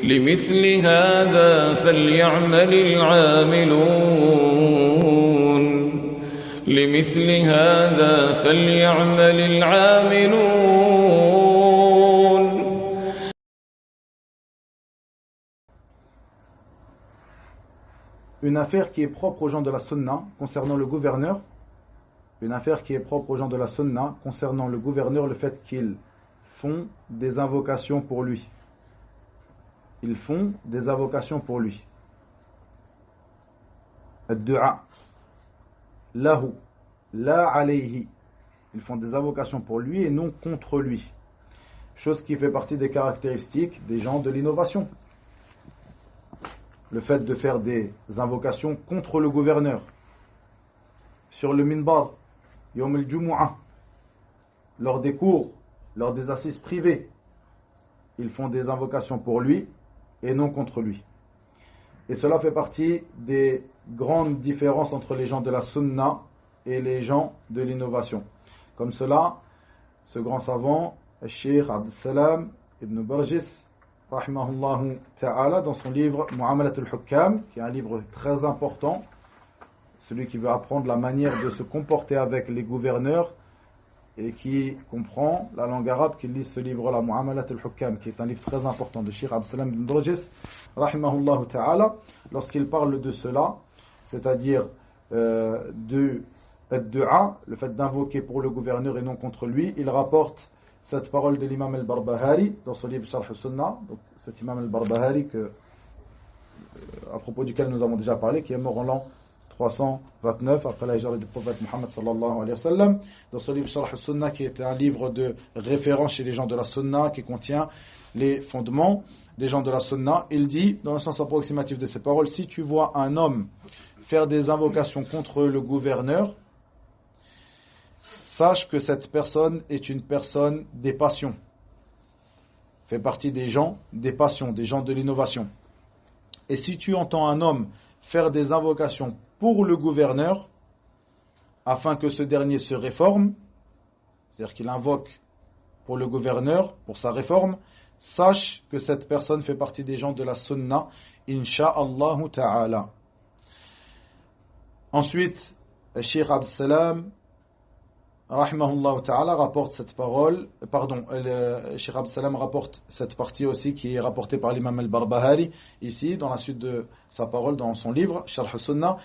لمثل هذا فليعمل العاملون لمثل هذا فليعمل العاملون. Une affaire qui est propre aux gens de la sunna concernant le gouverneur, une affaire qui est propre aux gens de la sunna concernant le gouverneur, le fait qu'ils font des invocations pour lui. Ils font des invocations pour lui. Ad-du'a lahu la alayhi. Ils font des invocations pour lui et non contre lui. Chose qui fait partie des caractéristiques des gens de l'innovation. Le fait de faire des invocations contre le gouverneur. Sur le minbar, Yawm al-Jumu'ah, lors des cours, lors des assises privées, ils font des invocations pour lui et non contre lui. Et cela fait partie des grandes différences entre les gens de la sunna et les gens de l'innovation. Comme cela, ce grand savant, Cheikh Abd Salam ibn Barjis, rahimahullahu ta'ala, dans son livre Mu'amalat al-Hukam, qui est un livre très important, celui qui veut apprendre la manière de se comporter avec les gouverneurs et qui comprend la langue arabe, qui lit ce livre-là, Mu'amalat al-Hukam, qui est un livre très important de Cheikh Abd Salam ibn Barjis, rahimahullahu ta'ala, lorsqu'il parle de cela, c'est-à-dire de ad-du'a, le fait d'invoquer pour le gouverneur et non contre lui, il rapporte cette parole de l'imam al-Barbahari dans son livre Sharh al-Sunnah, donc cet imam al-Barbahari à propos duquel nous avons déjà parlé, qui est mort en l'an 329 après la hijra du prophète Muhammad sallallahu alayhi wa sallam, dans son livre Sharh al-Sunnah, qui était un livre de référence chez les gens de la Sunna, qui contient les fondements des gens de la Sunna. Il dit, dans le sens approximatif de ces paroles, si tu vois un homme faire des invocations contre le gouverneur, sache que cette personne est une personne des passions, fait partie des gens des passions, des gens de l'innovation. Et si tu entends un homme faire des invocations pour le gouverneur, afin que ce dernier se réforme, c'est-à-dire qu'il invoque pour le gouverneur, pour sa réforme, sache que cette personne fait partie des gens de la sunna, insha'Allah ta'ala. Ensuite, le Cheikh Abd Salam rahimahullah ta'ala rapporte cette parole, le Cheikh Abd Salam rapporte cette partie aussi qui est rapportée par l'imam al-Barbahari ici dans la suite de sa parole dans son livre Sharh al-Sunnah.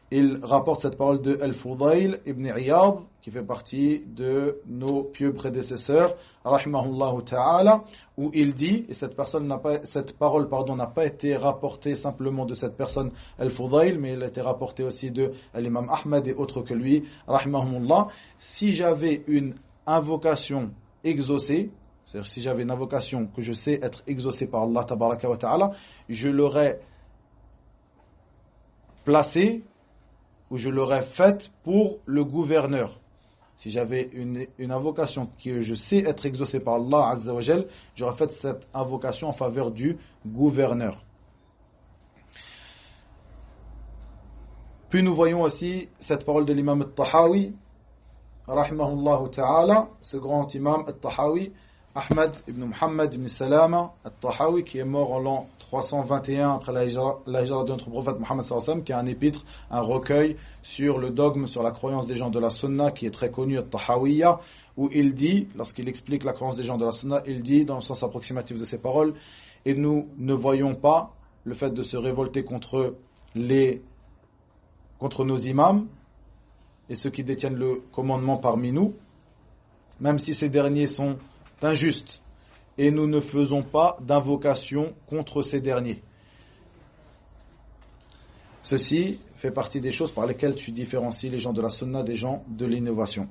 Il rapporte cette parole de Al-Fudayl ibn Iyad qui fait partie de nos pieux prédécesseurs rahimahullah ta'ala, où il dit, et cette parole n'a pas été rapportée simplement de cette personne Al-Fudayl, mais elle a été rapportée aussi de l'imam Ahmad et autres que lui rahimahullah. Si j'avais une invocation exaucée, c'est-à-dire si j'avais une invocation que je sais être exaucée par Allah tabaraka wa ta'ala, je l'aurais placée ou je l'aurais faite pour le gouverneur. Si j'avais une invocation que je sais être exaucée par Allah Azza wa Jal, j'aurais fait cette invocation en faveur du gouverneur. Puis nous voyons aussi cette parole de l'imam al-Tahawi, rahimahullah ta'ala, ce grand imam al-Tahawi, Ahmad ibn Muhammad ibn Salama al-Tahawi, qui est mort en l'an 321 après la hijra de notre prophète Muhammad sallallahu alayhi wa sallam, qui est un épître, un recueil sur le dogme, sur la croyance des gens de la Sunna, qui est très connu, al-Tahawiyya, où il dit, lorsqu'il explique la croyance des gens de la Sunna, il dit, dans le sens approximatif de ces paroles, et nous ne voyons pas le fait de se révolter contre nos imams et ceux qui détiennent le commandement parmi nous, même si ces derniers sont injustes, et nous ne faisons pas d'invocation contre ces derniers. Ceci fait partie des choses par lesquelles tu différencies les gens de la sunna des gens de l'innovation.